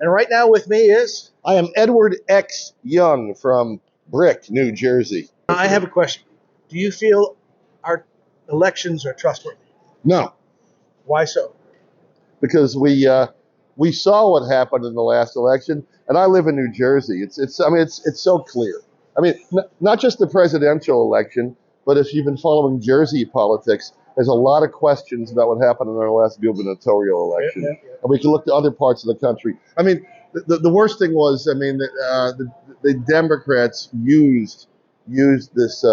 And right now with me is... I am Edward X. Young from Brick, New Jersey. I have a question. Do you feel our elections are trustworthy? No, Why so? because we saw what happened in the last election, and I live in New Jersey. It's so clear. I mean, not just the presidential election, but if you've been following Jersey politics, there's a lot of questions about what happened in our last gubernatorial election. Yeah. And we can look to other parts of the country. I mean, the worst thing was, the Democrats used this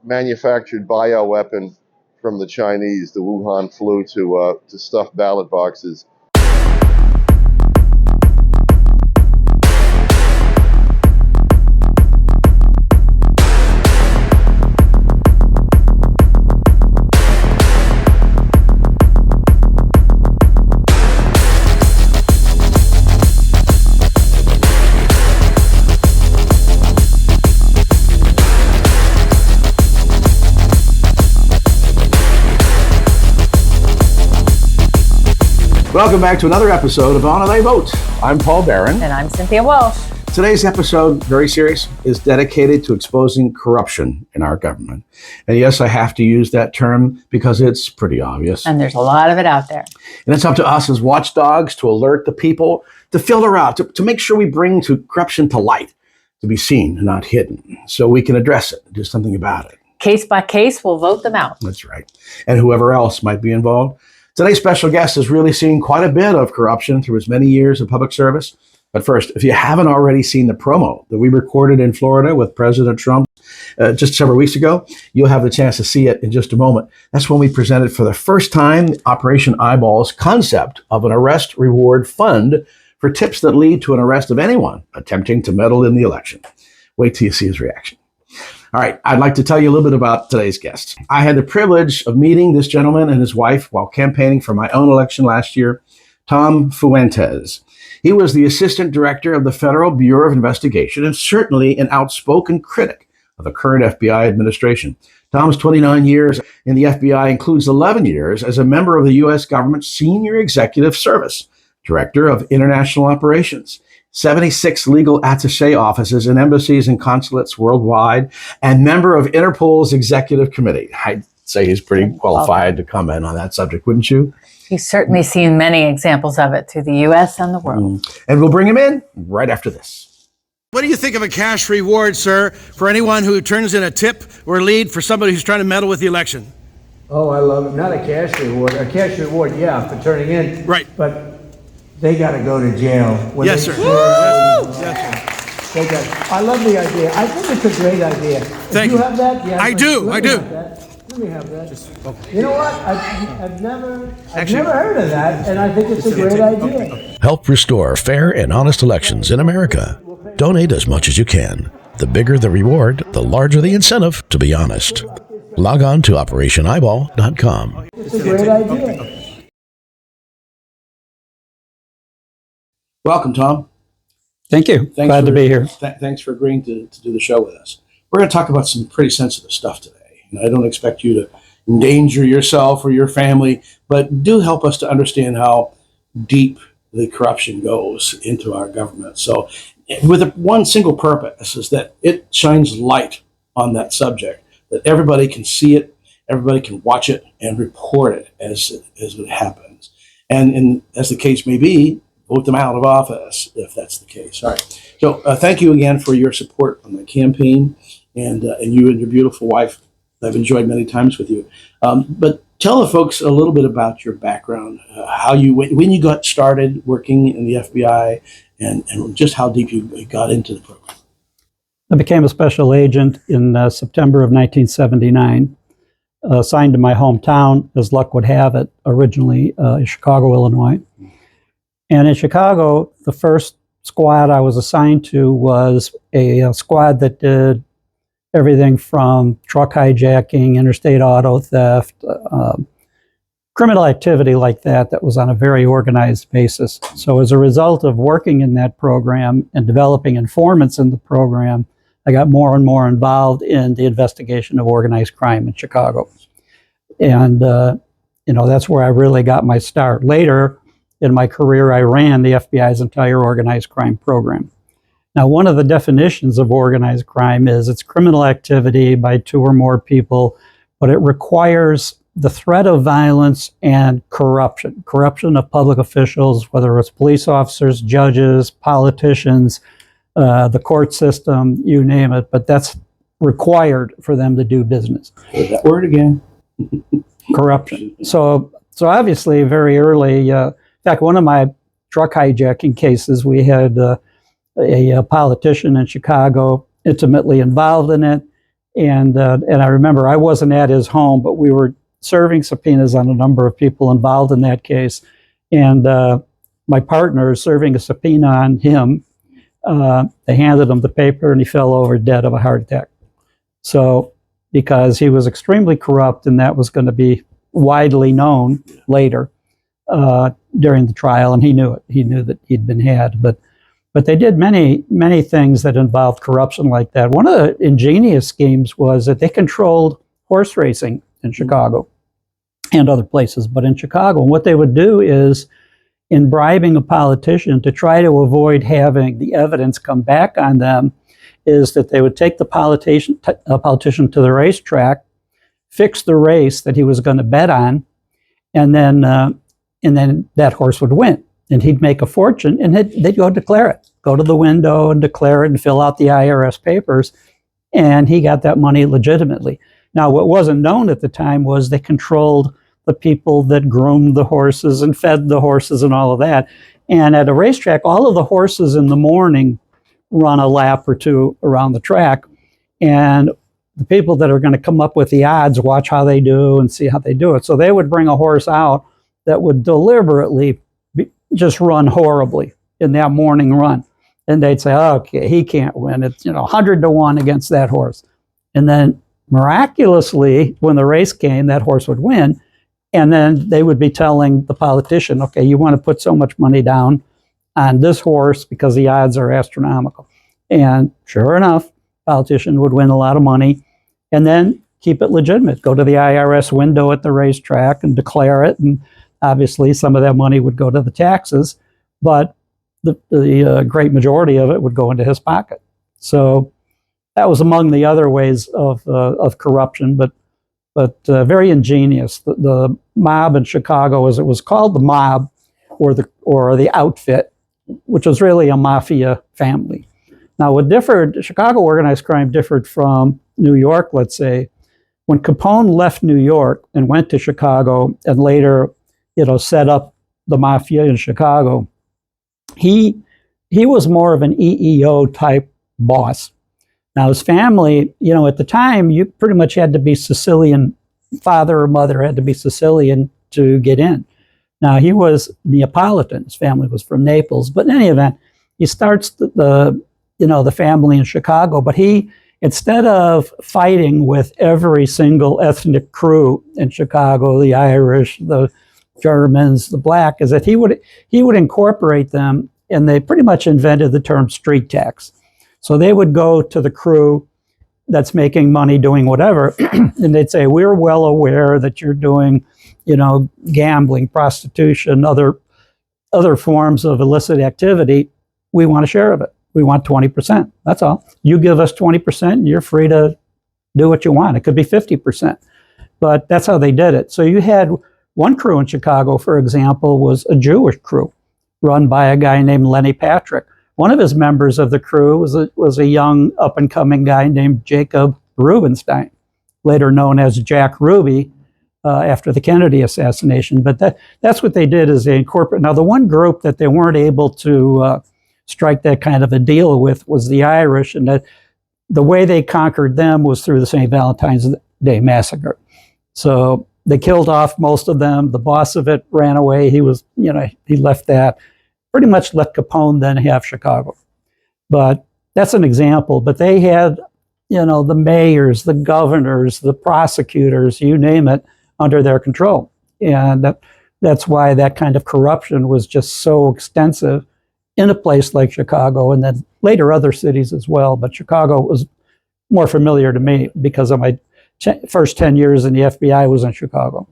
manufactured bioweapon from the Chinese, the Wuhan flu, to stuff ballot boxes. Welcome back to another episode of HonorThyVote. I'm Paul Beran. And I'm Cynthia Walsh. Today's episode, very serious, is dedicated to exposing corruption in our government. And yes, I have to use that term because it's pretty obvious. And there's a lot of it out there. And it's up to us as watchdogs to alert the people, to filter out, to make sure we bring corruption to light, to be seen and not hidden, so we can address it, do something about it. Case by case, we'll vote them out. That's right. And whoever else might be involved. Today's special guest has really seen quite a bit of corruption through his many years of public service. But first, if you haven't already seen the promo that we recorded in Florida with President Trump just several weeks ago, you'll have the chance to see it in just a moment. That's when we presented for the first time Operation Eyeball's concept of an arrest reward fund for tips that lead to an arrest of anyone attempting to meddle in the election. Wait till you see his reaction. All right, I'd like to tell you a little bit about today's guest. I had the privilege of meeting this gentleman and his wife while campaigning for my own election last year, Tom Fuentes. He was the assistant director of the Federal Bureau of Investigation and certainly an outspoken critic of the current FBI administration. Tom's 29 years in the FBI includes 11 years as a member of the U.S. government's Senior Executive Service, Director of International Operations, 76 legal attaché offices in embassies and consulates worldwide, and member of Interpol's Executive Committee. I'd say he's pretty qualified to comment on that subject, wouldn't you? He's certainly seen many examples of it through the U.S. and the world. And we'll bring him in right after this. What do you think of a cash reward, sir, for anyone who turns in a tip or lead for somebody who's trying to meddle with the election? Oh, I love it. Not a cash reward. A cash reward, yeah, for turning in. Right. But they got to go to jail. Yes, sir. Yes, sir. I love the idea. I think it's a great idea. Thank you. You have that? Yeah, I do. Let me have that. Okay. You know what? I've never heard of that, and I think it's a great idea. Help restore fair and honest elections in America. Donate as much as you can. The bigger the reward, the larger the incentive to be honest. Log on to OperationEyeball.com. It's a great idea. Welcome, Tom. Thank you. Glad to be here. Thanks for agreeing to do the show with us. We're going to talk about some pretty sensitive stuff today. And I don't expect you to endanger yourself or your family, but do help us to understand how deep the corruption goes into our government. So with one single purpose is that it shines light on that subject, that everybody can see it, everybody can watch it and report it as it happens. And as the case may be, vote them out of office if that's the case. All right. So thank you again for your support on the campaign, and you and your beautiful wife. I've enjoyed many times with you. But tell the folks a little bit about your background, how when you got started working in the FBI, and just how deep you got into the program. I became a special agent in September of 1979, assigned to my hometown, as luck would have it, originally in Chicago, Illinois. And in Chicago, the first squad I was assigned to was a squad that did everything from truck hijacking, interstate auto theft, criminal activity like that was on a very organized basis. So as a result of working in that program and developing informants in the program, I got more and more involved in the investigation of organized crime in Chicago. And, that's where I really got my start. Later, in my career, I ran the FBI's entire organized crime program. Now, one of the definitions of organized crime is it's criminal activity by two or more people, but it requires the threat of violence and corruption of public officials, whether it's police officers, judges, politicians, the court system, you name it, but that's required for them to do business. That word again. Corruption. So obviously very early, in fact, one of my truck hijacking cases, we had a politician in Chicago intimately involved in it. And I remember I wasn't at his home, but we were serving subpoenas on a number of people involved in that case. And my partner serving a subpoena on him, they handed him the paper and he fell over dead of a heart attack. So, because he was extremely corrupt, and that was going to be widely known later during the trial, and he knew it. He knew that he'd been had. But they did many things that involved corruption like that. One of the ingenious schemes was that they controlled horse racing in Chicago and other places, but in Chicago, what they would do is, in bribing a politician to try to avoid having the evidence come back on them, is that they would take the politician to the racetrack, fix the race that he was going to bet on, and then that horse would win, and he'd make a fortune, and they'd go declare it, go to the window and declare it, and fill out the IRS papers, and he got that money legitimately. Now, what wasn't known at the time was they controlled the people that groomed the horses and fed the horses and all of that. And at a racetrack, all of the horses in the morning run a lap or two around the track, and the people that are going to come up with the odds watch how they do and see how they do it. So they would bring a horse out that would deliberately just run horribly in that morning run, and they'd say, oh, okay, he can't win. It's 100 to 1 against that horse. And then miraculously, when the race came, that horse would win, and then they would be telling the politician, okay, you want to put so much money down on this horse because the odds are astronomical. And sure enough, politician would win a lot of money and then keep it legitimate, go to the IRS window at the racetrack and declare it. And obviously some of that money would go to the taxes, but the great majority of it would go into his pocket. So that was among the other ways of corruption, but very ingenious. The mob in Chicago, as it was called, the mob or the outfit, which was really a mafia family. Now, what differed, Chicago organized crime differed from New York, let's say. When Capone left New York and went to Chicago and later, set up the mafia in Chicago, he was more of an EEO type boss. Now, his family, at the time, you pretty much had to be Sicilian, father or mother had to be Sicilian to get in. Now, he was Neapolitan. His family was from Naples. But in any event, he starts the family in Chicago. But he, instead of fighting with every single ethnic crew in Chicago, the Irish, the Germans, the black, is that he would incorporate them, and they pretty much invented the term street tax. So they would go to the crew that's making money doing whatever, and they'd say, we're well aware that you're doing, gambling, prostitution, other forms of illicit activity. We want a share of it. We want 20%. That's all. You give us 20% and you're free to do what you want. It could be 50%. But that's how they did it. So you had one crew in Chicago, for example, was a Jewish crew run by a guy named Lenny Patrick. One of his members of the crew was a young up-and-coming guy named Jacob Rubenstein, later known as Jack Ruby, after the Kennedy assassination. But that's what they did, is they incorporate. Now, the one group that they weren't able to strike that kind of a deal with was the Irish, and that the way they conquered them was through the St. Valentine's Day Massacre. So they killed off most of them. The boss of it ran away. He left that. Pretty much let Capone then have Chicago. But that's an example. But they had, the mayors, the governors, the prosecutors, you name it, under their control. And that's why that kind of corruption was just so extensive in a place like Chicago, and then later other cities as well. But Chicago was more familiar to me because of my first 10 years in the FBI was in Chicago.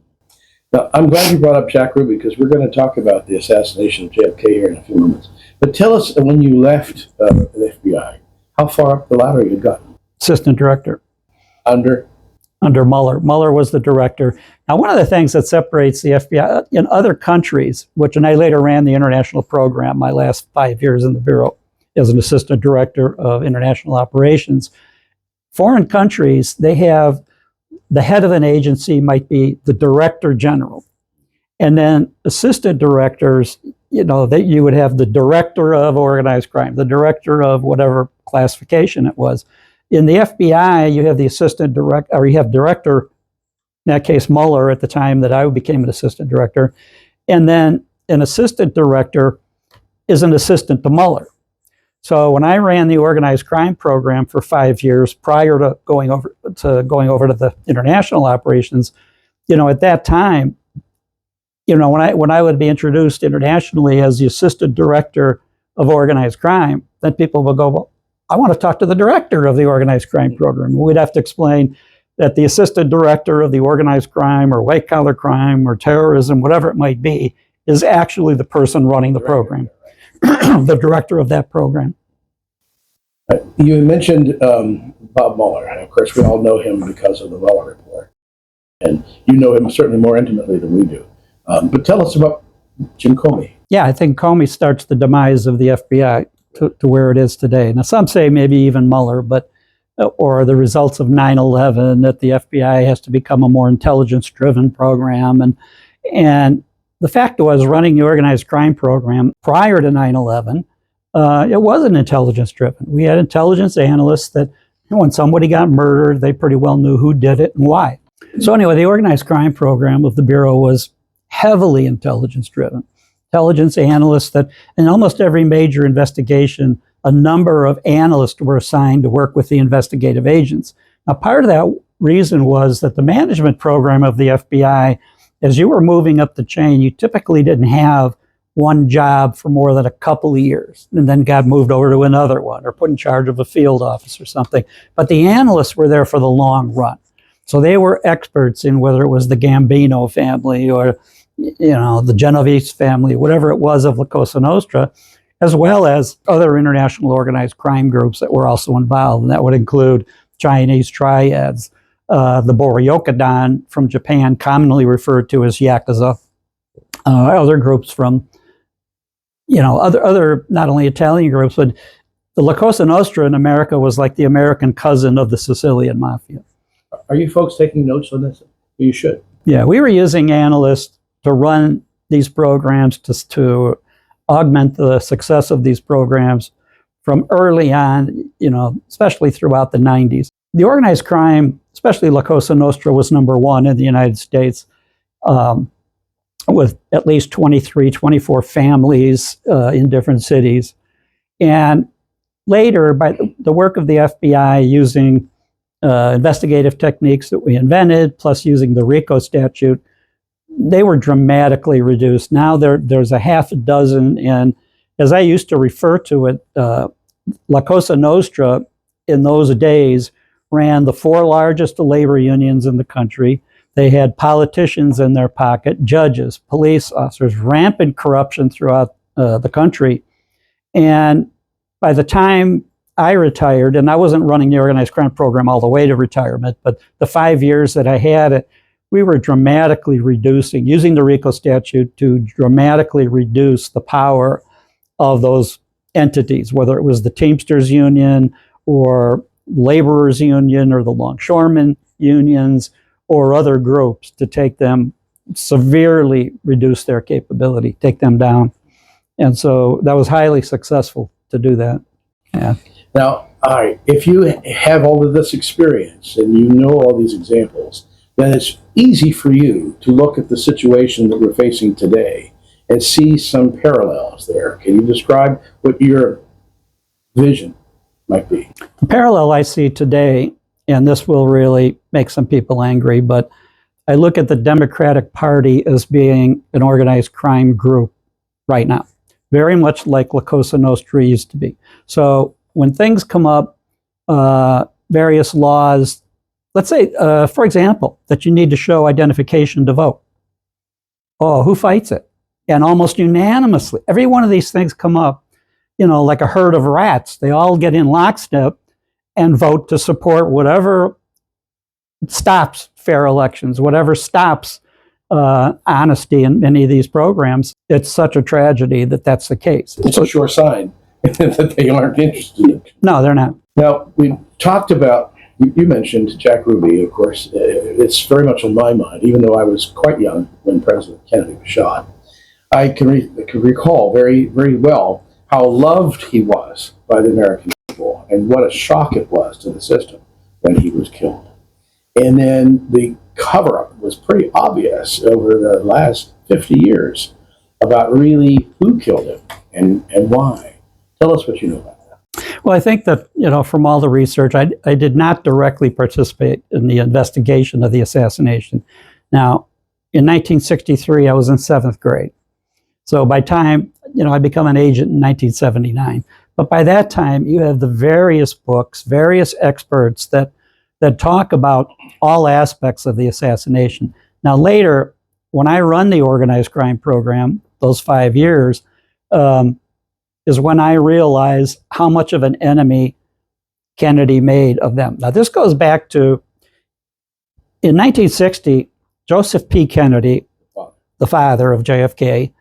Now, I'm glad you brought up Jack Ruby because we're going to talk about the assassination of JFK here in a few moments. But tell us, when you left the FBI, how far up the ladder you got? Assistant director. Under Mueller. Mueller was the director. Now, one of the things that separates the FBI in other countries, and I later ran the international program my last 5 years in the Bureau as an assistant director of international operations. Foreign countries, they have the head of an agency might be the director general. And then assistant directors, that you would have the director of organized crime, the director of whatever classification it was. In the FBI, you have the assistant director, or you have director, in that case, Mueller at the time that I became an assistant director. And then an assistant director is an assistant to Mueller. So when I ran the organized crime program for 5 years prior to going over to the international operations, at that time, when I would be introduced internationally as the assistant director of organized crime, then people would go, well, I want to talk to the director of the organized crime program. We'd have to explain that the assistant director of the organized crime or white collar crime or terrorism, whatever it might be, is actually the person running the program. The director of that program. You mentioned Bob Mueller, and of course we all know him because of the Mueller report, and you know him certainly more intimately than we do. But tell us about Jim Comey. Yeah, I think Comey starts the demise of the FBI to where it is today. Now, some say maybe even Mueller, or the results of 9/11, that the FBI has to become a more intelligence-driven program, and the fact was, running the organized crime program prior to 9/11, it wasn't intelligence-driven. We had intelligence analysts that when somebody got murdered, they pretty well knew who did it and why. So anyway, the organized crime program of the Bureau was heavily intelligence-driven. Intelligence analysts that in almost every major investigation, a number of analysts were assigned to work with the investigative agents. Now, part of that reason was that the management program of the FBI, as you were moving up the chain, you typically didn't have one job for more than a couple of years and then got moved over to another one or put in charge of a field office or something. But the analysts were there for the long run. So they were experts in whether it was the Gambino family or the Genovese family, whatever it was of La Cosa Nostra, as well as other international organized crime groups that were also involved. And that would include Chinese triads, the Boryokodan from Japan, commonly referred to as Yakuza, other groups from, other not only Italian groups, but the La Cosa Nostra in America was like the American cousin of the Sicilian Mafia. Are you folks taking notes on this? You should. Yeah, we were using analysts to run these programs to augment the success of these programs from early on, especially throughout the 90s. The organized crime, especially La Cosa Nostra, was number one in the United States, with at least 23, 24 families in different cities. And later, by the work of the FBI using investigative techniques that we invented, plus using the RICO statute, they were dramatically reduced. Now there's a half a dozen, and as I used to refer to it, La Cosa Nostra in those days ran the 4 largest labor unions in the country. They had politicians in their pocket, judges, police officers, rampant corruption throughout the country. And by the time I retired, and I wasn't running the organized crime program all the way to retirement, but the 5 years that I had it, we were dramatically reducing, using the RICO statute to dramatically reduce the power of those entities, whether it was the Teamsters Union or Laborers Union or the Longshoremen Unions or other groups, to take them, severely reduce their capability, take them down. And so that was highly successful to do that. Yeah. Now, all right, if you have all of this experience and you know all these examples, then it's easy for you to look at the situation that we're facing today and see some parallels there. Can you describe what your vision might be? The parallel I see today, and this will really make some people angry, but I look at the Democratic Party as being an organized crime group right now, very much like La Cosa Nostra used to be. So when things come up, various laws, let's say, for example, that you need to show identification to vote. Oh, who fights it? And almost unanimously, every one of these things come up, like a herd of rats. They all get in lockstep and vote to support whatever stops fair elections, whatever stops honesty in many of these programs. It's such a tragedy that that's the case. It's a sure sign that they aren't interested in it. No, they're not. Now, we talked about, you mentioned Jack Ruby, of course. It's very much on my mind, even though I was quite young when President Kennedy was shot. I can recall very, very well how loved he was by the American people and what a shock it was to the system when he was killed. And then the cover-up was pretty obvious over the last 50 years about really who killed him and why. Tell us what you know about that. Well, I think that, from all the research, I did not directly participate in the investigation of the assassination. Now, in 1963, I was in 7th grade. So by time, I become an agent in 1979. But by that time, you have the various books, various experts that talk about all aspects of the assassination. Now, later, when I run the organized crime program, those 5 years, is when I realized how much of an enemy Kennedy made of them. Now, this goes back to, in 1960, Joseph P. Kennedy, the father of JFK,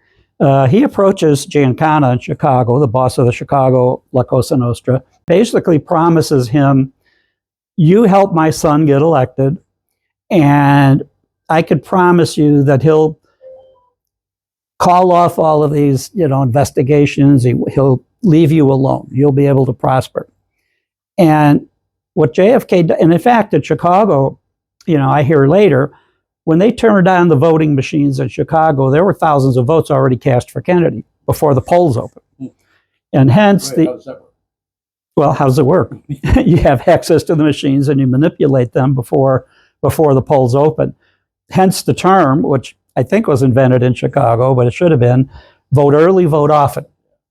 he approaches Giancana in Chicago, the boss of the Chicago La Cosa Nostra, basically promises him, you help my son get elected, and I could promise you that he'll call off all of these, investigations. He'll leave you alone. You'll be able to prosper. And what JFK, and in fact, at Chicago, I hear later, when they turned on the voting machines in Chicago, there were thousands of votes already cast for Kennedy before the polls opened. And hence Wait, how does that work? Well, how does it work? You have access to the machines and you manipulate them before the polls open. Hence the term, which I think was invented in Chicago, but it should have been, vote early, vote often.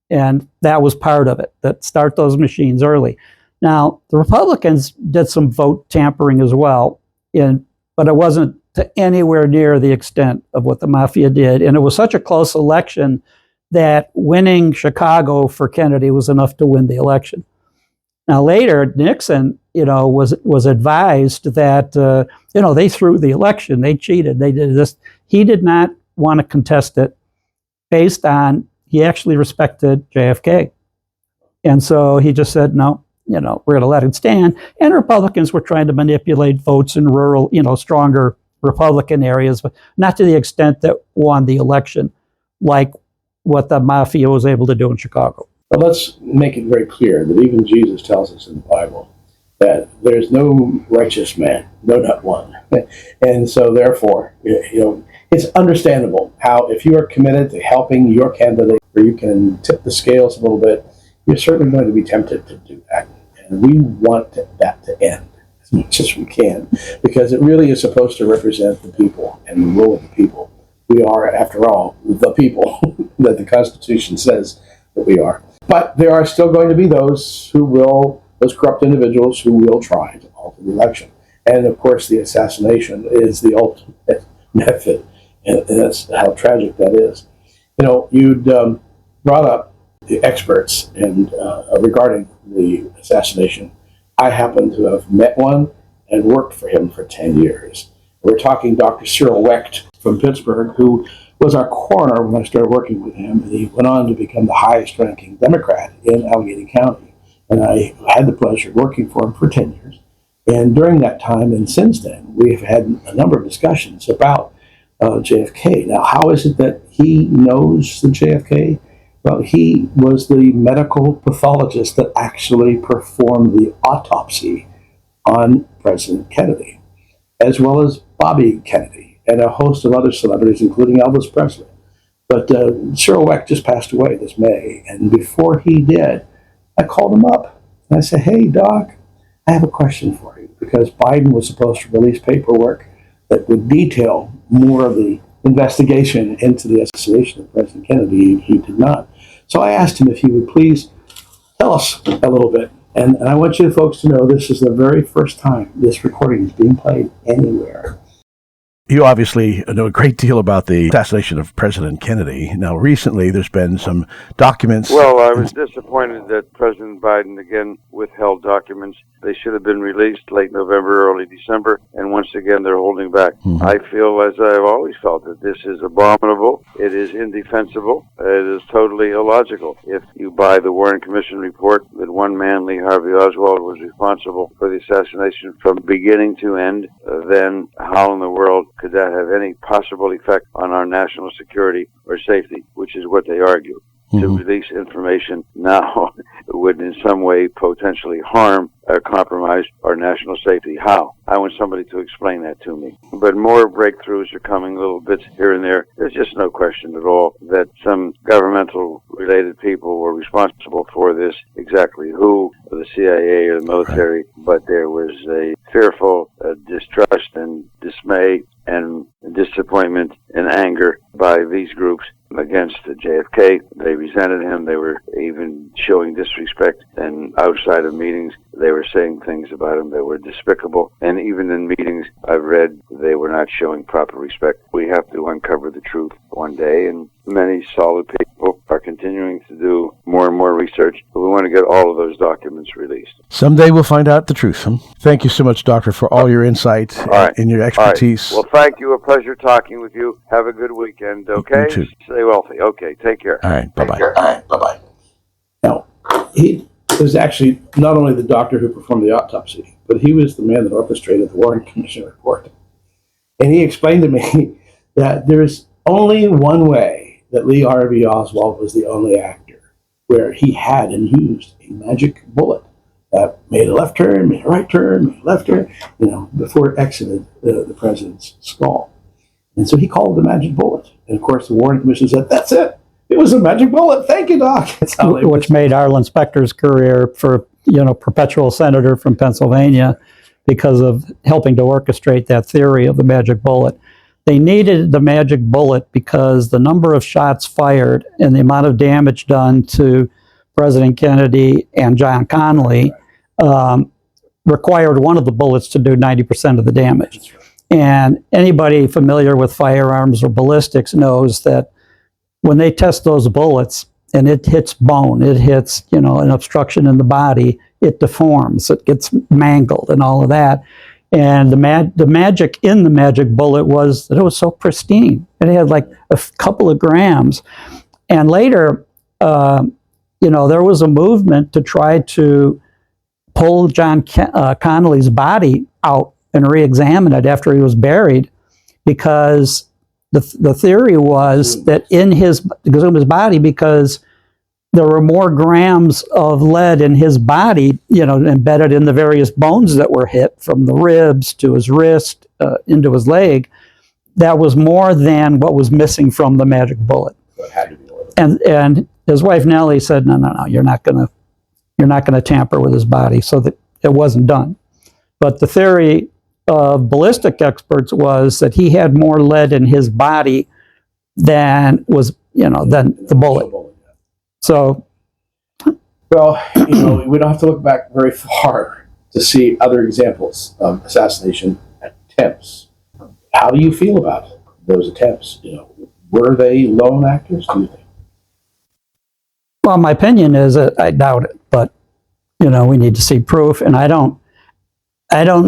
And that was part of it, that start those machines early. Now, the Republicans did some vote tampering as well, but it wasn't to anywhere near the extent of what the mafia did. And it was such a close election that winning Chicago for Kennedy was enough to win the election. Now later, Nixon, was advised that, they threw the election, they cheated, they did this. He did not want to contest it based on, he actually respected JFK. And so he just said, no, we're going to let it stand. And Republicans were trying to manipulate votes in rural, stronger Republican areas, but not to the extent that won the election, like what the mafia was able to do in Chicago. But let's make it very clear that even Jesus tells us in the Bible that there's no righteous man, no, not one. And so therefore, it's understandable how if you are committed to helping your candidate, where you can tip the scales a little bit, you're certainly going to be tempted to do that. And we want that to end as much as we can, because it really is supposed to represent the people and the will of the people. We are, after all, the people that the Constitution says that we are. But there are still going to be those corrupt individuals who will try to alter the election. And of course, the assassination is the ultimate method. And that's how tragic that is. You'd brought up the experts and regarding the assassination. I happen to have met one and worked for him for 10 years. We're talking Dr. Cyril Wecht from Pittsburgh, who was our coroner when I started working with him. And he went on to become the highest ranking Democrat in Allegheny County. And I had the pleasure of working for him for 10 years. And during that time and since then, we've had a number of discussions about JFK. Now, how is it that he knows the JFK? Well, he was the medical pathologist that actually performed the autopsy on President Kennedy, as well as Bobby Kennedy and a host of other celebrities, including Elvis Presley. But Cyril Wecht just passed away this May, and before he did, I called him up and I said, hey, Doc, I have a question for you, because Biden was supposed to release paperwork that would detail more of the investigation into the assassination of President Kennedy. He did not. So I asked him if he would please tell us a little bit. And I want you folks to know this is the very first time this recording is being played anywhere. You obviously know a great deal about the assassination of President Kennedy. Now, recently, there's been some documents. Well, I was disappointed that President Biden again withheld documents. They should have been released late November, early December, and once again they're holding back. I feel, as I've always felt, that this is abominable. It is indefensible. It is totally illogical. If you buy the Warren Commission report that one man, Lee Harvey Oswald, was responsible for the assassination from beginning to end, then how in the world could that have any possible effect on our national security or safety, which is what they argue. To release information now would in some way potentially harm or compromise our national safety. How? I want somebody to explain that to me. But more breakthroughs are coming, little bits here and there. There's just no question at all that some governmental related people were responsible for this. Exactly who, the CIA or the military, but there was a fearful distrust and dismay and disappointment and anger by these groups against JFK. They resented him. They were even showing disrespect, and outside of meetings they were saying things about him that were despicable, and even in meetings I've read they were not showing proper respect. We have to uncover the truth one day, and many solid people are continuing to do more and more research, but we want to get all of those documents released. Someday we'll find out the truth. Thank you so much, Doctor, for all your insight and your expertise. Well, thank you. A pleasure talking with you. Have a good weekend, okay? You too. Stay wealthy. Okay, take care. All right, bye-bye. All right, bye-bye. Now, he was actually not only the doctor who performed the autopsy, but he was the man that orchestrated the Warren Commission report. And he explained to me that there's only one way that Lee Harvey Oswald was the only actor, where he had and used a magic bullet that made a left turn, made a right turn, made a left turn, before it exited the president's skull. And so he called it the magic bullet. And of course, the Warren Commission said, that's it. It was a magic bullet. Thank you, Doc. Which made Arlen Specter's career for, perpetual senator from Pennsylvania because of helping to orchestrate that theory of the magic bullet. They needed the magic bullet because the number of shots fired and the amount of damage done to President Kennedy and John Connally required one of the bullets to do 90% of the damage. And anybody familiar with firearms or ballistics knows that when they test those bullets and it hits bone, it hits, an obstruction in the body, it deforms, it gets mangled and all of that. And the magic in the magic bullet was that it was so pristine. It had like a couple of grams. And later, there was a movement to try to pull John Connally's body out and re-examine it after he was buried, because the theory was that in his body, because there were more grams of lead in his body, embedded in the various bones that were hit, from the ribs to his wrist, into his leg, that was more than what was missing from the magic bullet. So it had to be and his wife Nellie said, no, you're not gonna tamper with his body, so that it wasn't done. But the theory of ballistic experts was that he had more lead in his body than was, than the bullet. So, well, we don't have to look back very far to see other examples of assassination attempts. How do you feel about those attempts? Were they lone actors, do you think? Well, my opinion is that I doubt it, but we need to see proof, and I don't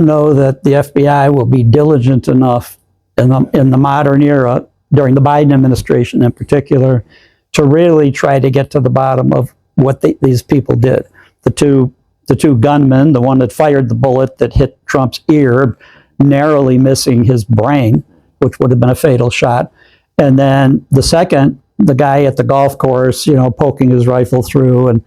know that the FBI will be diligent enough in the modern era, during the Biden administration in particular, to really try to get to the bottom of what these people did. The two gunmen, the one that fired the bullet that hit Trump's ear, narrowly missing his brain, which would have been a fatal shot, and then the second, the guy at the golf course, poking his rifle through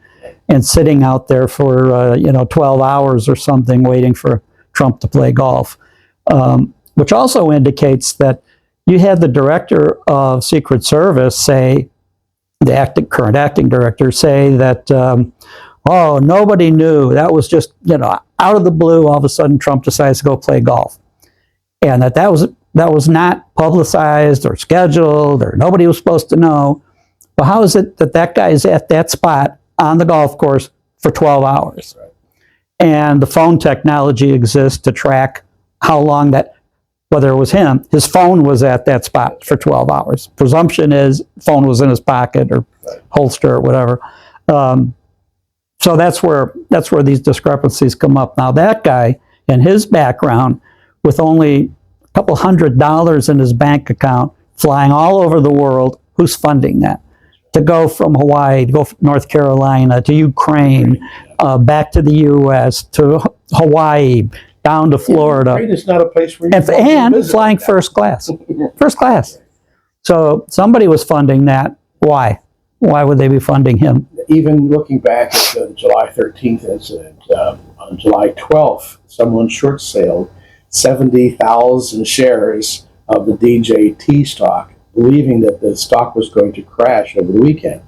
and sitting out there for 12 hours or something, waiting for Trump to play golf, which also indicates that you had the director of Secret Service say, the current acting director say that, nobody knew. That was just, out of the blue, all of a sudden Trump decides to go play golf. And that was not publicized or scheduled, or nobody was supposed to know. But how is it that guy's at that spot on the golf course for 12 hours? Right. And the phone technology exists to track how long that whether it was him, his phone was at that spot for 12 hours. Presumption is phone was in his pocket or holster or whatever. So that's where these discrepancies come up. Now that guy and his background, with only a couple $100 in his bank account, flying all over the world, who's funding that? To go from Hawaii, to go from North Carolina, to Ukraine, back to the U.S., to Hawaii, down to Florida. Ukraine is not a place where you and flying first class. First class. So somebody was funding that. Why? Why would they be funding him? Even looking back at the July 13th incident, on July 12th, someone short-sailed 70,000 shares of the DJT stock, believing that the stock was going to crash over the weekend.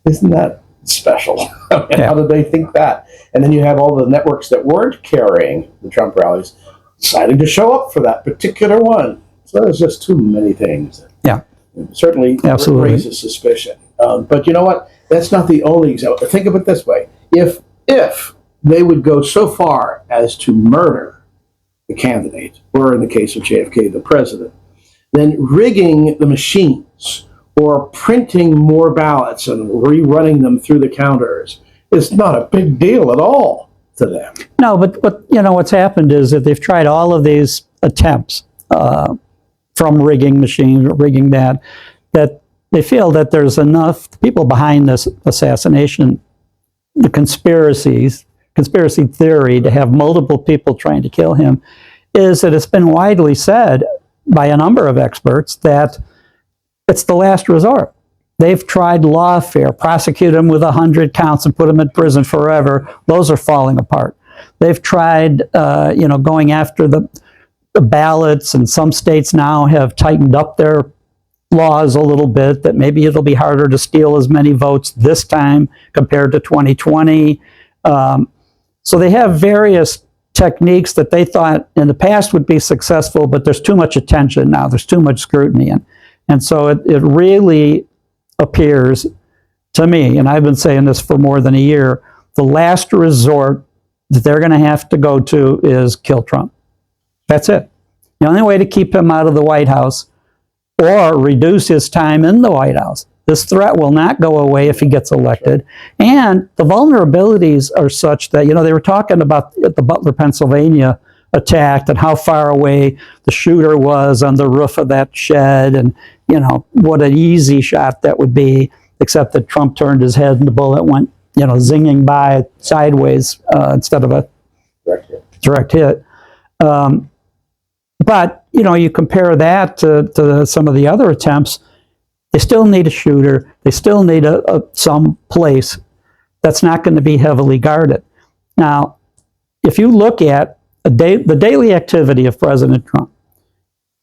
Isn't that special? How did they think that? And then you have all the networks that weren't carrying the Trump rallies deciding to show up for that particular one. So there's just too many things. Yeah. Certainly raises suspicion. But you know what? That's not the only example. Think of it this way. If they would go so far as to murder the candidate, or in the case of JFK, the president, then rigging the machines or printing more ballots and rerunning them through the counters is not a big deal at all to them. No, but what's happened is that they've tried all of these attempts from rigging machines, rigging that they feel that there's enough people behind this assassination, the conspiracy theory to have multiple people trying to kill him, is that it's been widely said by a number of experts that it's the last resort. They've tried lawfare, prosecute him with 100 counts and put him in prison forever. Those are falling apart. They've tried, going after the ballots, and some states now have tightened up their laws a little bit, that maybe it'll be harder to steal as many votes this time compared to 2020. So they have various techniques that they thought in the past would be successful, but there's too much attention now. There's too much scrutiny. And so it really appears to me, and I've been saying this for more than a year, the last resort that they're going to have to go to is kill Trump. That's it. The only way to keep him out of the White House or reduce his time in the White House. This threat will not go away if he gets elected. And the vulnerabilities are such that, they were talking about the Butler, Pennsylvania attack and how far away the shooter was on the roof of that shed, and, what an easy shot that would be, except that Trump turned his head and the bullet went, zinging by sideways instead of a direct hit. But, you compare that to some of the other attempts, they still need a shooter. They still need some place that's not going to be heavily guarded. Now, if you look at the daily activity of President Trump,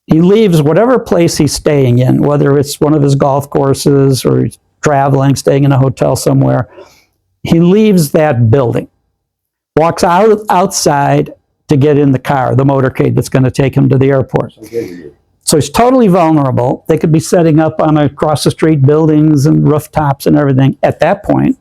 he leaves whatever place he's staying in, whether it's one of his golf courses or he's traveling, staying in a hotel somewhere, he leaves that building, walks outside to get in the car, the motorcade that's going to take him to the airport. So he's totally vulnerable. They could be setting up on across the street buildings and rooftops and everything at that point,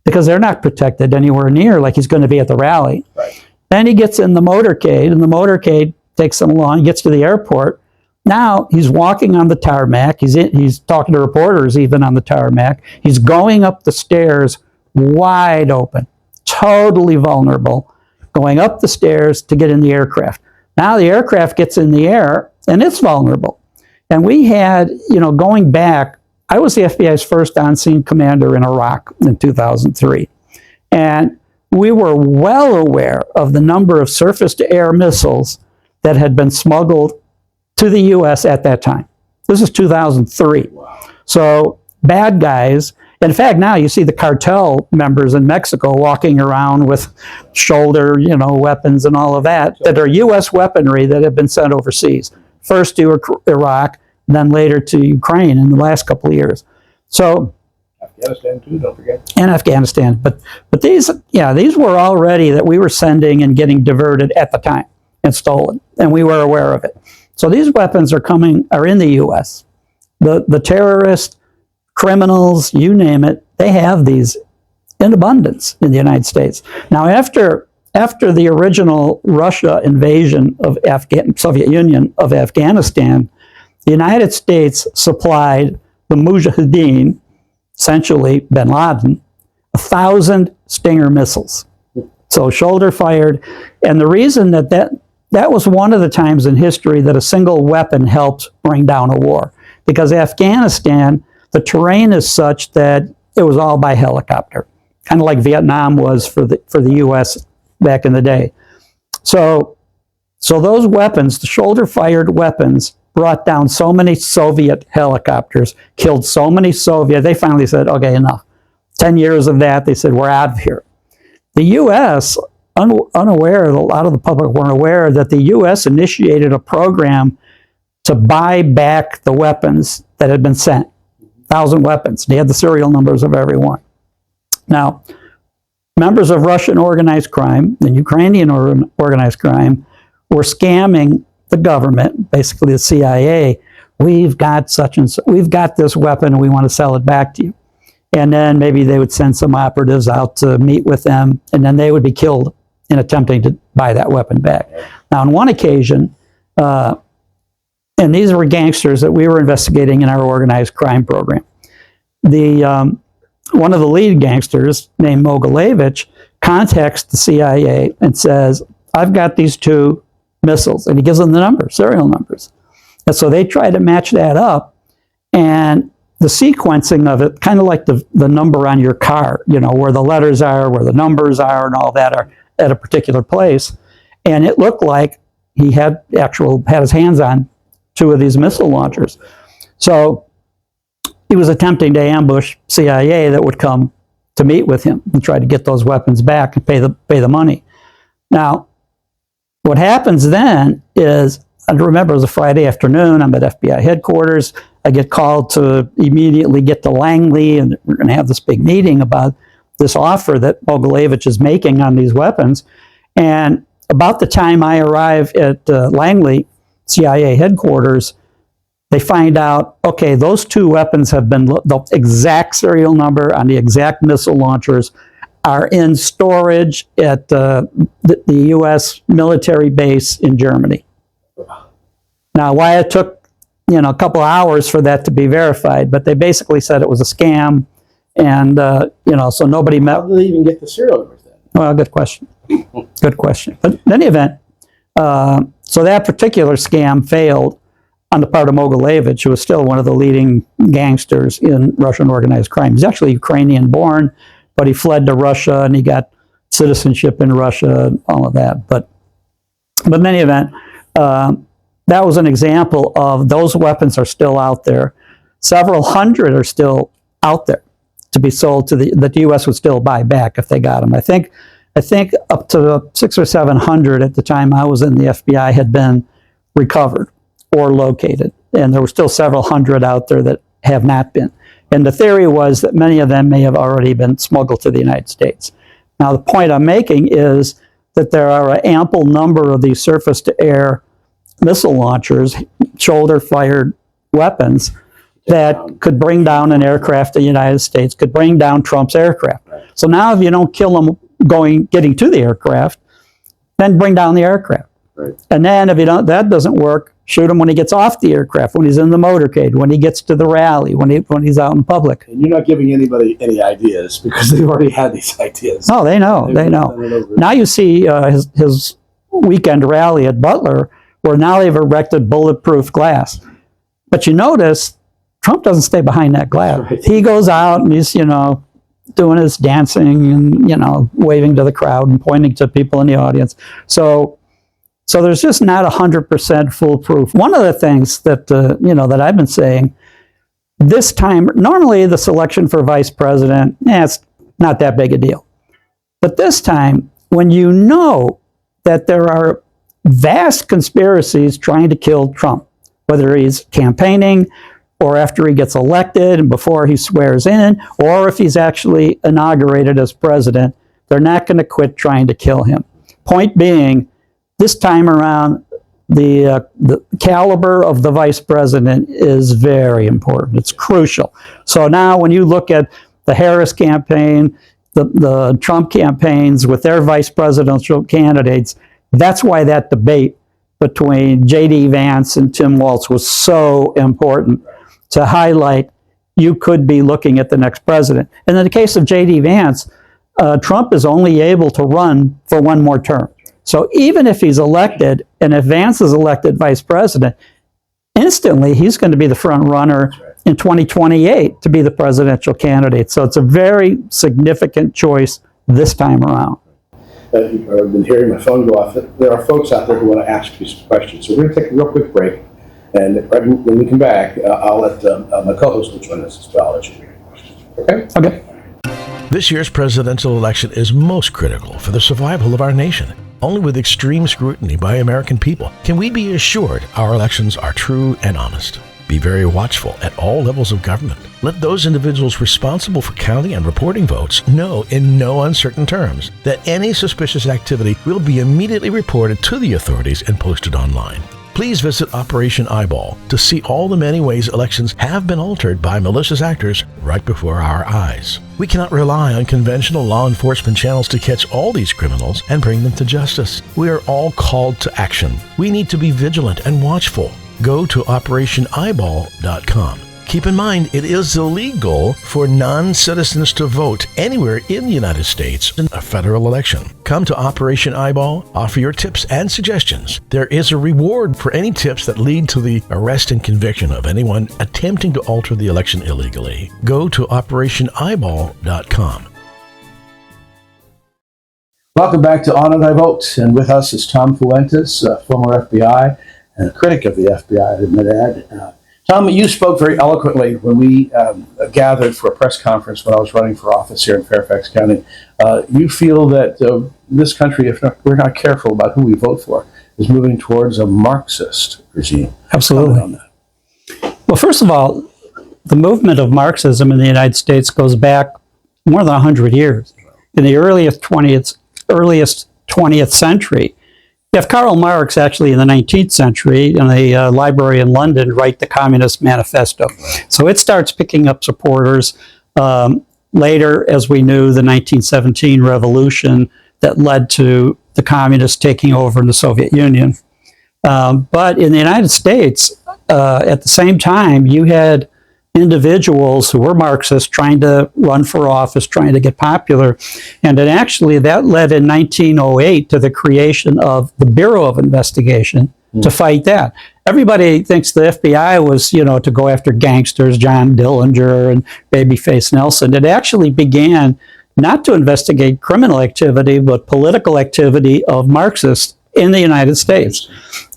because they're not protected anywhere near like he's going to be at the rally. Right. Then he gets in the motorcade, and the motorcade takes him along. He gets to the airport. Now he's walking on the tarmac. He's talking to reporters even on the tarmac. He's going up the stairs wide open, totally vulnerable, going up the stairs to get in the aircraft. Now the aircraft gets in the air, and it's vulnerable. And we had, going back, I was the FBI's first on-scene commander in Iraq in 2003. And we were well aware of the number of surface-to-air missiles that had been smuggled to the U.S. at that time. This is 2003. Wow. So bad guys. In fact, now you see the cartel members in Mexico walking around with shoulder, weapons and all of that are U.S. weaponry that have been sent overseas. First to Iraq, then later to Ukraine in the last couple of years. So Afghanistan too, don't forget. And Afghanistan. But these were already that we were sending and getting diverted at the time and stolen, and we were aware of it. So these weapons are in the U.S. The terrorists, criminals, you name it, they have these in abundance in the United States. Now, after after the original Russia invasion of Soviet Union of Afghanistan, the United States supplied the Mujahideen, essentially bin Laden, 1,000 Stinger missiles. So shoulder fired. And the reason that was one of the times in history that a single weapon helped bring down a war. Because Afghanistan, the terrain is such that it was all by helicopter, kind of like Vietnam was for the U.S. back in the day. So those weapons, the shoulder-fired weapons, brought down so many Soviet helicopters, killed so many Soviet. They finally said, okay, enough. 10 years of that, they said, we're out of here. The U.S., unaware, a lot of the public weren't aware that the U.S. initiated a program to buy back the weapons that had been sent. 1,000 weapons. They had the serial numbers of every one. Now, members of Russian organized crime and Ukrainian organized crime were scamming the government, basically the CIA. We've got such and such, we've got this weapon and we want to sell it back to you. And then maybe they would send some operatives out to meet with them, and then they would be killed in attempting to buy that weapon back. Now, on one occasion, and these were gangsters that we were investigating in our organized crime program. One of the lead gangsters, named Mogilevich, contacts the CIA and says, I've got these 2 missiles. And he gives them the numbers, serial numbers. And so they try to match that up. And the sequencing of it, kind of like the number on your car, where the letters are, where the numbers are, and all that are at a particular place. And it looked like he had his hands on 2 of these missile launchers. So he was attempting to ambush CIA that would come to meet with him and try to get those weapons back and pay the money. Now, what happens then is, I remember it was a Friday afternoon, I'm at FBI headquarters, I get called to immediately get to Langley, and we're going to have this big meeting about this offer that Mogilevich is making on these weapons. And about the time I arrive at Langley, CIA headquarters, they find out, okay, those 2 weapons have been, the exact serial number on the exact missile launchers are in storage at the U.S. military base in Germany. Now, why it took a couple hours for that to be verified, but they basically said it was a scam, and so nobody met. How did they even get the serial numbers then? Well, good question. Good question. But in any event, so that particular scam failed on the part of Mogilevich, who was still one of the leading gangsters in Russian organized crime. He's actually Ukrainian born, but he fled to Russia and he got citizenship in Russia and all of that. But in any event, that was an example of those weapons are still out there. Several hundred are still out there to be sold that the U.S. would still buy back if they got them. I think up to 600 or 700 at the time I was in the FBI had been recovered or located, and there were still several hundred out there that have not been. And the theory was that many of them may have already been smuggled to the United States. Now, the point I'm making is that there are an ample number of these surface-to-air missile launchers, shoulder-fired weapons, that could bring down an aircraft in the United States, could bring down Trump's aircraft. So now if you don't kill them getting to the aircraft, then bring down the aircraft. Right. And then if that doesn't work, shoot him when he gets off the aircraft, when he's in the motorcade, when he gets to the rally, when he's out in public. And you're not giving anybody any ideas because they've already had these ideas. Oh, they know. Now you see his weekend rally at Butler, where now they've erected bulletproof glass. But you notice Trump doesn't stay behind that glass. Right. He goes out and he's, doing his dancing and, waving to the crowd and pointing to people in the audience. So there's just not 100% foolproof. One of the things that, that I've been saying, this time, normally the selection for vice president, it's not that big a deal. But this time, when you know that there are vast conspiracies trying to kill Trump, whether he's campaigning or after he gets elected and before he swears in, or if he's actually inaugurated as president, they're not going to quit trying to kill him. Point being, this time around, the caliber of the vice president is very important. It's crucial. So now when you look at the Harris campaign, the Trump campaigns with their vice presidential candidates. That's why that debate between J.D. Vance and Tim Walz was so important, to highlight you could be looking at the next president. And in the case of J.D. Vance, Trump is only able to run for one more term. So even if he's elected, and if Vance is elected vice president, instantly he's going to be the front runner in 2028 to be the presidential candidate. So it's a very significant choice this time around. I've been hearing my phone go off. There are folks out there who want to ask you some questions. So we're going to take a real quick break. And right when we come back, I'll let my co-host join us as well. Okay? Okay. This year's presidential election is most critical for the survival of our nation. Only with extreme scrutiny by American people can we be assured our elections are true and honest. Be very watchful at all levels of government. Let those individuals responsible for counting and reporting votes know in no uncertain terms that any suspicious activity will be immediately reported to the authorities and posted online. Please visit Operation Eyeball to see all the many ways elections have been altered by malicious actors right before our eyes. We cannot rely on conventional law enforcement channels to catch all these criminals and bring them to justice. We are all called to action. We need to be vigilant and watchful. Go to OperationEyeball.com. Keep in mind, it is illegal for non-citizens to vote anywhere in the United States in a federal election. Come to Operation Eyeball, offer your tips and suggestions. There is a reward for any tips that lead to the arrest and conviction of anyone attempting to alter the election illegally. Go to OperationEyeball.com. Welcome back to Honor Thy Vote, and with us is Tom Fuentes, former FBI and a critic of the FBI, I admit that. Tom, you spoke very eloquently when we gathered for a press conference when I was running for office here in Fairfax County. You feel that this country, if we're not careful about who we vote for, is moving towards a Marxist regime. Absolutely. On that. Well, first of all, the movement of Marxism in the United States goes back more than 100 years. In the earliest 20th century, you have Karl Marx, actually in the 19th century, in a library in London, write the Communist Manifesto. So it starts picking up supporters. Later, as we knew, the 1917 revolution that led to the communists taking over in the Soviet Union. But in the United States, at the same time, you had individuals who were Marxists trying to run for office, trying to get popular. And then actually that led in 1908 to the creation of the Bureau of Investigation to fight that. Everybody thinks the FBI was, to go after gangsters, John Dillinger and Babyface Nelson. It actually began not to investigate criminal activity, but political activity of Marxists in the United States.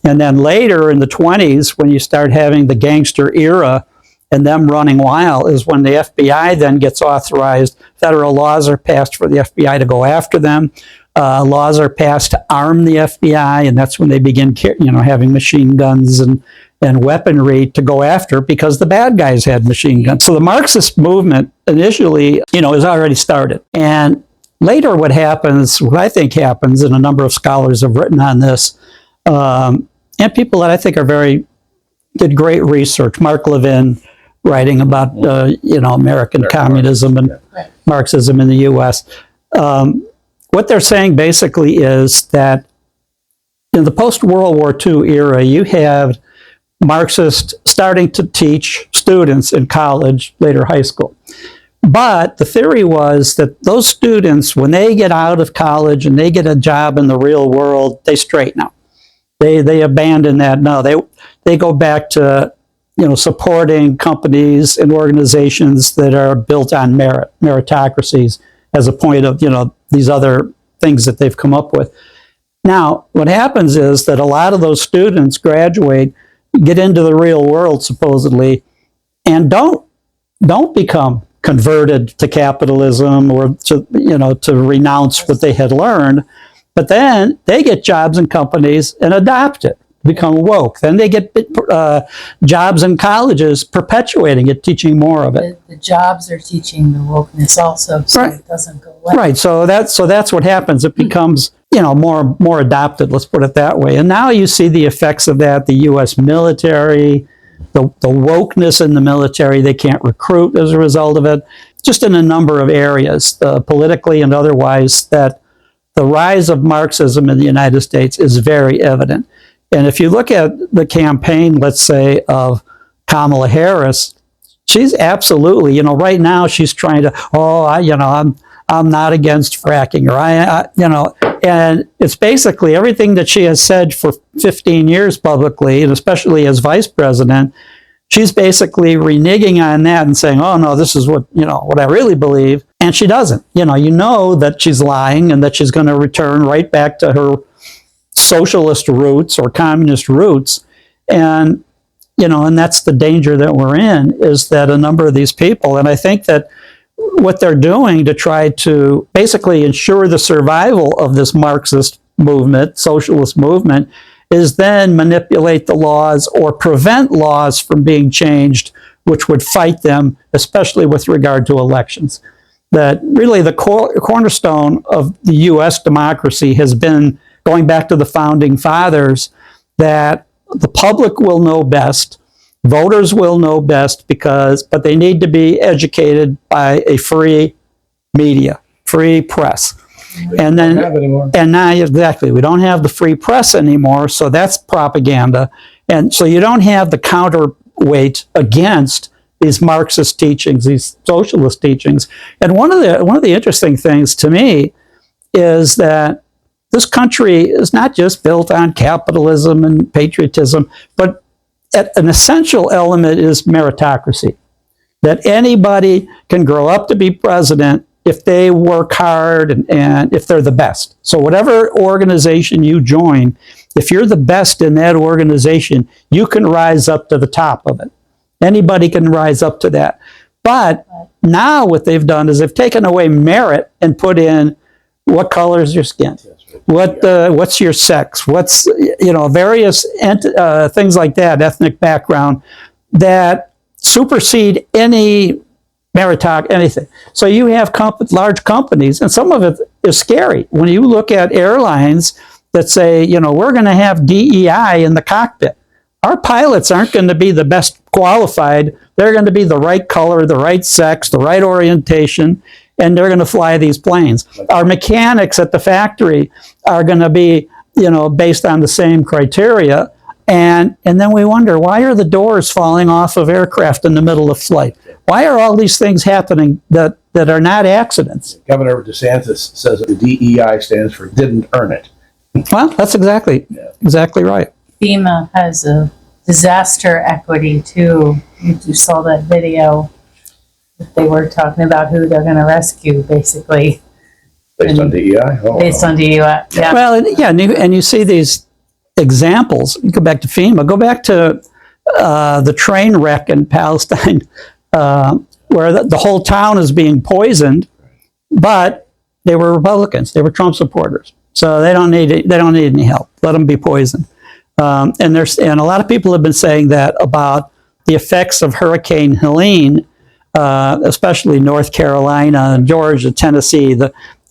And then later in the 20s, when you start having the gangster era and them running wild, is when the FBI then gets authorized. Federal laws are passed for the FBI to go after them. Laws are passed to arm the FBI, and that's when they begin, having machine guns and weaponry to go after, because the bad guys had machine guns. So the Marxist movement initially, is already started. And later what I think happens, and a number of scholars have written on this, and people that I think did great research. Mark Levin, writing about American communism and Marxism in the U.S. What they're saying basically is that in the post-World War II era, you have Marxists starting to teach students in college, later high school. But the theory was that those students, when they get out of college and they get a job in the real world, they straighten out. They abandon that. No, they go back to supporting companies and organizations that are built on meritocracies as a point of, these other things that they've come up with. Now, what happens is that a lot of those students graduate, get into the real world, supposedly, and don't become converted to capitalism or to renounce what they had learned, but then they get jobs in companies and adopt it, become woke. Then they get jobs in colleges perpetuating it, teaching more of it. The jobs are teaching the wokeness also, so it doesn't go away. Right. So that's what happens. It becomes more adopted. Let's put it that way. And now you see the effects of that. The U.S. military, the wokeness in the military, they can't recruit as a result of it. just in a number of areas, politically and otherwise, that the rise of Marxism in the United States is very evident. And if you look at the campaign, let's say, of Kamala Harris, she's absolutely, right now she's trying to, I'm not against fracking, or and it's basically everything that she has said for 15 years publicly, and especially as vice president. She's basically reneging on that and saying, oh no, this is what I really believe. And she doesn't. You know that she's lying and that she's going to return right back to her socialist roots or communist roots. And, and that's the danger that we're in, is that a number of these people, and I think that what they're doing to try to basically ensure the survival of this Marxist movement, socialist movement, is then manipulate the laws or prevent laws from being changed, which would fight them, especially with regard to elections. That really the cornerstone of the U.S. democracy has been, going back to the founding fathers, that the public will know best, voters will know best, but they need to be educated by a free media, free press. And then, and now exactly, we don't have the free press anymore, so that's propaganda. And so you don't have the counterweight against these Marxist teachings, these socialist teachings. And one of the interesting things to me is that this country is not just built on capitalism and patriotism, but an essential element is meritocracy. That anybody can grow up to be president if they work hard and if they're the best. So whatever organization you join, if you're the best in that organization, you can rise up to the top of it. Anybody can rise up to that. But now what they've done is they've taken away merit and put in, what color is your skin? What's your sex? What's, various things like that, ethnic background, that supersede any anything. So you have large companies, and some of it is scary. When you look at airlines that say, we're going to have DEI in the cockpit. Our pilots aren't going to be the best qualified. They're going to be the right color, the right sex, the right orientation, and they're going to fly these planes. Our mechanics at the factory are going to be, based on the same criteria. And then we wonder, why are the doors falling off of aircraft in the middle of flight? Why are all these things happening that are not accidents? Governor DeSantis says that the DEI stands for didn't earn it. Well, that's exactly right. FEMA has a disaster equity too. You saw that video. They were talking about who they're going to rescue, basically. Based on DEI? Based on DEI, yeah. Well, yeah, and you see these examples. You go back to FEMA. Go back to the train wreck in Palestine, where the whole town is being poisoned, but they were Republicans. They were Trump supporters, so they don't need any help. Let them be poisoned. And a lot of people have been saying that about the effects of Hurricane Helene, especially North Carolina, Georgia, Tennessee.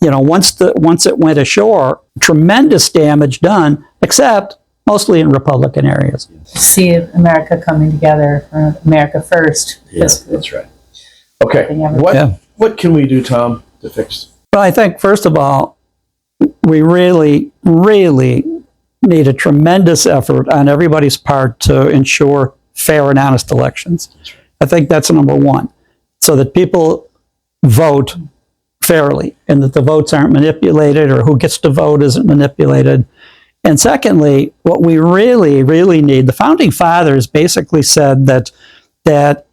Once it went ashore, tremendous damage done, except mostly in Republican areas. See America coming together for America first. Yes, that's right. Okay, what can we do, Tom, to fix? Well, I think, first of all, we really, really need a tremendous effort on everybody's part to ensure fair and honest elections. I think that's number one, so that people vote fairly and that the votes aren't manipulated, or who gets to vote isn't manipulated. And secondly, what we really, really need, the founding fathers basically said that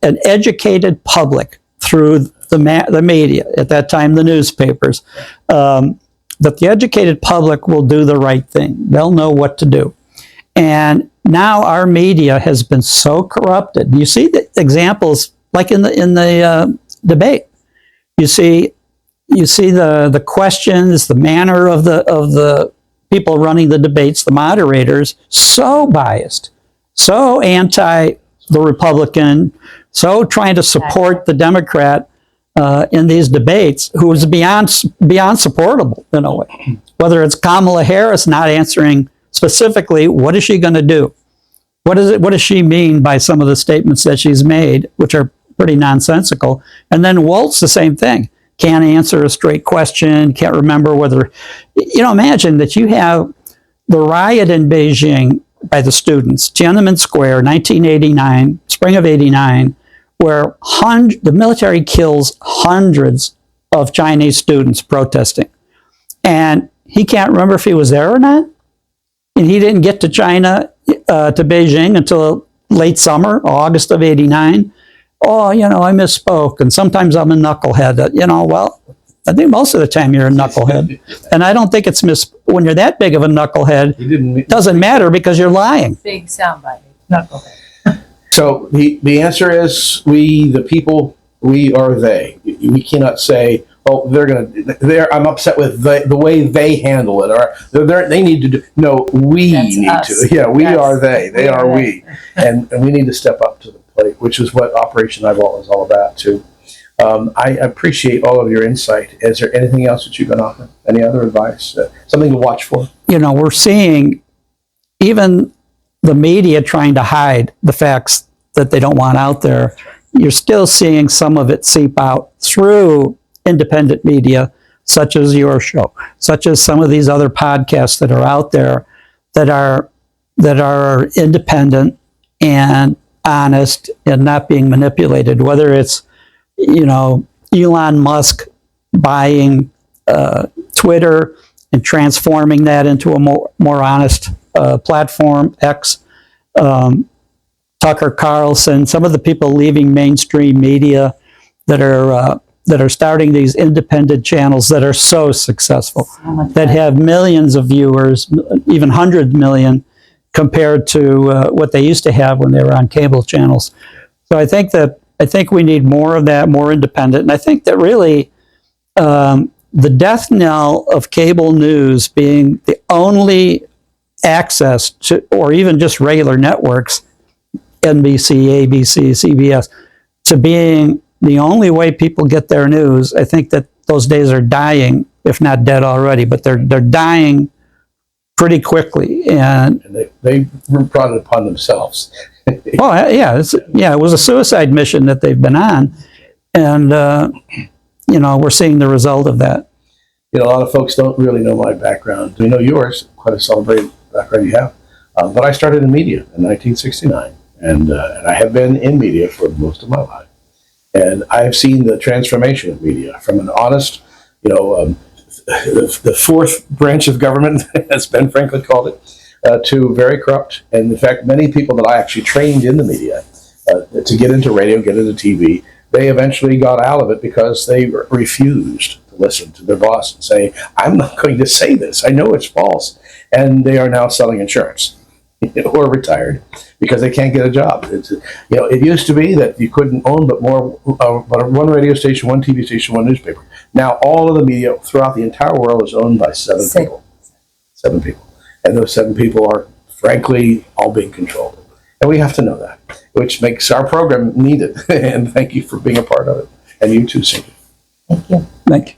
an educated public through the media, at that time the newspapers, that the educated public will do the right thing. They'll know what to do. And now our media has been so corrupted. You see the examples, like in the debate. You see the questions, the manner of the people running the debates, the moderators, so biased, so anti the Republican, so trying to support the Democrat in these debates, who is beyond supportable in a way. Whether it's Kamala Harris not answering specifically, what is she going to do? What does she mean by some of the statements that she's made, which are pretty nonsensical. And then Walt's the same thing. Can't answer a straight question, can't remember whether, imagine that you have the riot in Beijing by the students, Tiananmen Square, 1989, spring of 89, where the military kills hundreds of Chinese students protesting. And he can't remember if he was there or not. And he didn't get to China, to Beijing until late summer, August of 89. Oh, I misspoke. And sometimes I'm a knucklehead. Well, I think most of the time you're a knucklehead. And I don't think it's when you're that big of a knucklehead, it doesn't matter because you're lying. Big soundbite, knucklehead. So the answer is we, the people, we are they. We cannot say, oh, I'm upset with the way they handle it, or they need to do. No, we That's need us. to. Yeah, we Yes. are they. They are we, and we need to step up to the plate, which is what Operation Eyeball is all about too. I appreciate all of your insight. Is there anything else that you can offer? Any other advice? Something to watch for? We're seeing even the media trying to hide the facts that they don't want out there. You're still seeing some of it seep out through independent media, such as your show, such as some of these other podcasts that are out there that are independent and honest and not being manipulated, whether it's Elon Musk buying Twitter and transforming that into a more honest platform, X, Tucker Carlson, some of the people leaving mainstream media that are starting these independent channels that are so successful, that have millions of viewers, even 100 million, compared to what they used to have when they were on cable channels. So I think we need more of that, more independent. And I think that really the death knell of cable news being the only access to, or even just regular networks, NBC, ABC, CBS, to being the only way people get their news, I think that those days are dying, if not dead already, but they're dying pretty quickly. And they brought it upon themselves. Oh, yeah, it was a suicide mission that they've been on. And, we're seeing the result of that. A lot of folks don't really know my background. We know yours, quite a celebrated background you have. But I started in media in 1969, and I have been in media for most of my life. And I have seen the transformation of media from an honest, the fourth branch of government, as Ben Franklin called it, to very corrupt. And in fact, many people that I actually trained in the media to get into radio, get into TV, they eventually got out of it because they refused to listen to their boss and say, I'm not going to say this. I know it's false. And they are now selling insurance or retired because they can't get a job. It used to be that you couldn't own but one radio station, one TV station, one newspaper. Now all of the media throughout the entire world is owned by seven people. 7 people. And those 7 people are, frankly, all being controlled. And we have to know that, which makes our program needed. And thank you for being a part of it. And you too, Cindy. Thank you. Thank you.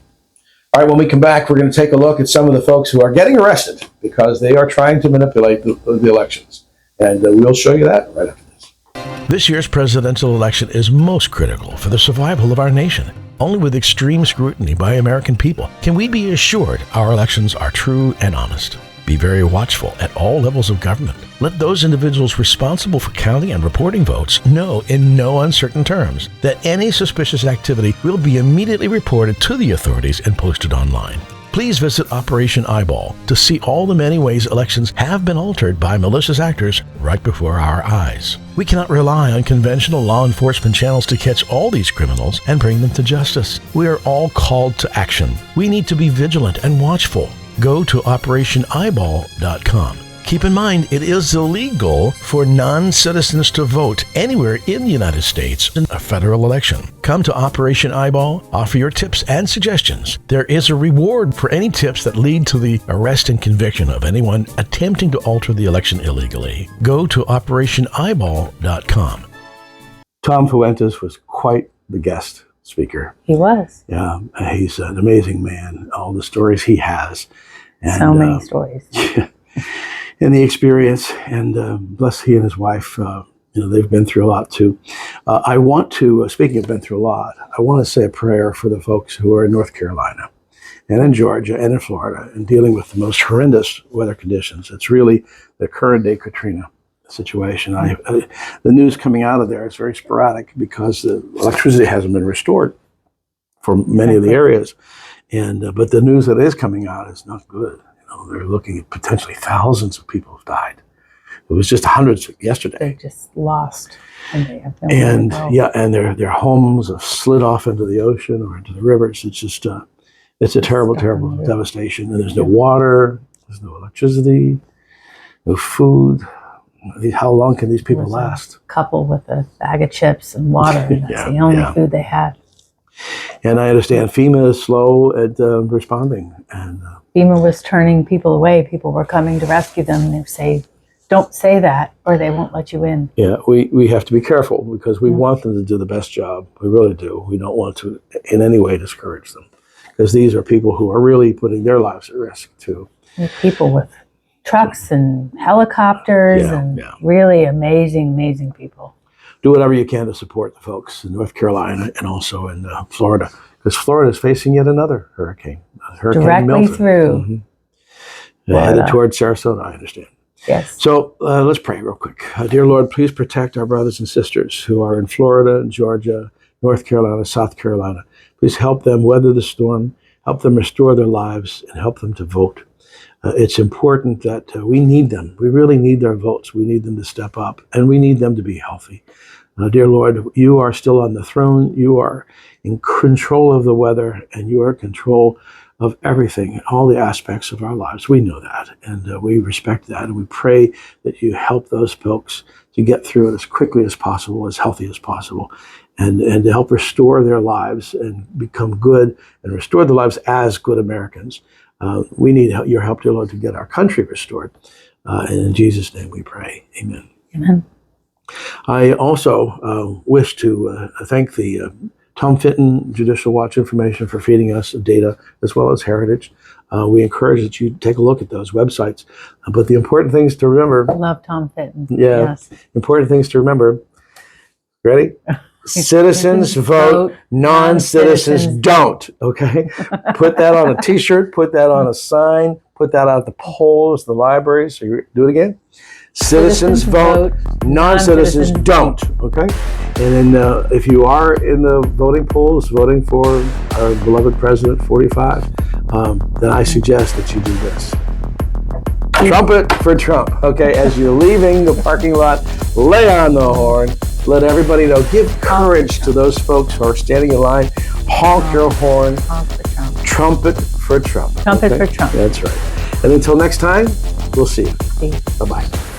All right, when we come back, we're going to take a look at some of the folks who are getting arrested because they are trying to manipulate the elections. And we'll show you that right after this. This year's presidential election is most critical for the survival of our nation. Only with extreme scrutiny by American people can we be assured our elections are true and honest. Be very watchful at all levels of government. Let those individuals responsible for counting and reporting votes know in no uncertain terms that any suspicious activity will be immediately reported to the authorities and posted online. Please visit Operation Eyeball to see all the many ways elections have been altered by malicious actors right before our eyes. We cannot rely on conventional law enforcement channels to catch all these criminals and bring them to justice. We are all called to action. We need to be vigilant and watchful. Go to OperationEyeball.com. Keep in mind, it is illegal for non-citizens to vote anywhere in the United States in a federal election. Come to Operation Eyeball, offer your tips and suggestions. There is a reward for any tips that lead to the arrest and conviction of anyone attempting to alter the election illegally. Go to OperationEyeball.com. Tom Fuentes was quite the guest speaker. He was. Yeah, he's an amazing man. All the stories he has. And, So many stories. and the experience, and bless he and his wife they've been through a lot too. I want to, speaking of been through a lot, I want to say a prayer for the folks who are in North Carolina and in Georgia and in Florida and dealing with the most horrendous weather conditions. It's really the current day Katrina situation. The news coming out of there is very sporadic because the electricity hasn't been restored for many of the areas. But the news that is coming out is not good. They're looking at potentially thousands of people have died. It was just hundreds yesterday. They're just lost. And they have and their homes have slid off into the ocean or into the rivers. It's just, it's a terrible, terrible devastation. And there's no water, there's no electricity, no food. How long can these people last? Coupled with a bag of chips and water. That's the only food they had. And I understand FEMA is slow at responding. And FEMA was turning people away. People were coming to rescue them. They say, don't say that or they won't let you in. Yeah, we have to be careful because we want them to do the best job. We really do. We don't want to in any way discourage them because these are people who are really putting their lives at risk too. People with trucks and helicopters really amazing people. Do whatever you can to support the folks in North Carolina and also in Florida, because Florida is facing yet another hurricane. Hurricane Directly Milton. through. Headed towards Sarasota, I understand. Yes. So let's pray real quick. Dear Lord, please protect our brothers and sisters who are in Florida, Georgia, North Carolina, South Carolina. Please help them weather the storm, help them restore their lives, and help them to vote. It's important that we need them. We really need their votes. We need them to step up, and we need them to be healthy. Dear Lord, you are still on the throne. You are in control of the weather, and you are in control of everything, all the aspects of our lives. We know that, and we respect that, and we pray that you help those folks to get through it as quickly as possible, as healthy as possible, and to help restore their lives and become good and restore their lives as good Americans. We need your help, dear Lord, to get our country restored. And in Jesus' name we pray. Amen. Amen. I also wish to thank the Tom Fitton Judicial Watch Information for feeding us data as well as Heritage. We encourage that you take a look at those websites. But the important things to remember. I love Tom Fitton. Yeah. Yes. Important things to remember. Ready? Citizens vote, non-citizens don't. Okay? Put that on a t-shirt, put that on a sign, put that out at the polls, the libraries. So you do it again. Citizens vote, non-citizens don't. Okay? And then if you are in the voting polls voting for our beloved President 45, then I suggest that you do this. Trumpet for Trump. Okay? As you're leaving the parking lot, lay on the horn. Let everybody know. Give courage to those folks who are standing in line. Honk your horn. Honk for Trump. Trumpet for Trump. Trumpet for Trump. That's right. And until next time, we'll see you. See you. Bye-bye.